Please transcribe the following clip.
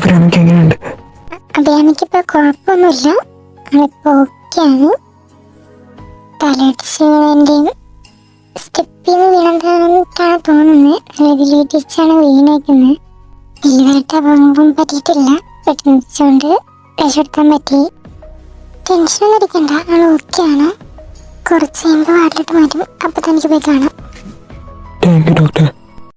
അഭിരാമിക്ക് എങ്ങനെയുണ്ട്? അഭിരാമിക്കിപ്പോ കുഴപ്പമൊന്നുമില്ല, അതിപ്പോ ഓക്കെയാണ്. തലയിടിച്ചതിൻ്റെയും സ്റ്റെപ്പിൽ നിന്ന് വീണെന്നാണ് തോന്നുന്നത്. ഇതിലിടിച്ചാണ് വീണേക്കുന്നത്. വലുതായിട്ട് അപകടം പറ്റിയിട്ടില്ല, പെട്ടെന്ന് വെച്ചുകൊണ്ട് രക്ഷപ്പെടുത്താൻ പറ്റി. ടെൻഷനൊന്നും എടുക്കണ്ട, ആൾ ഓക്കെയാണ്. കുറച്ച് കഴിയുമ്പോൾ വാട്ടിലിട്ട് മാറ്റും, അപ്പം തനിക്ക് പോയി കാണാം. Thank you doctor.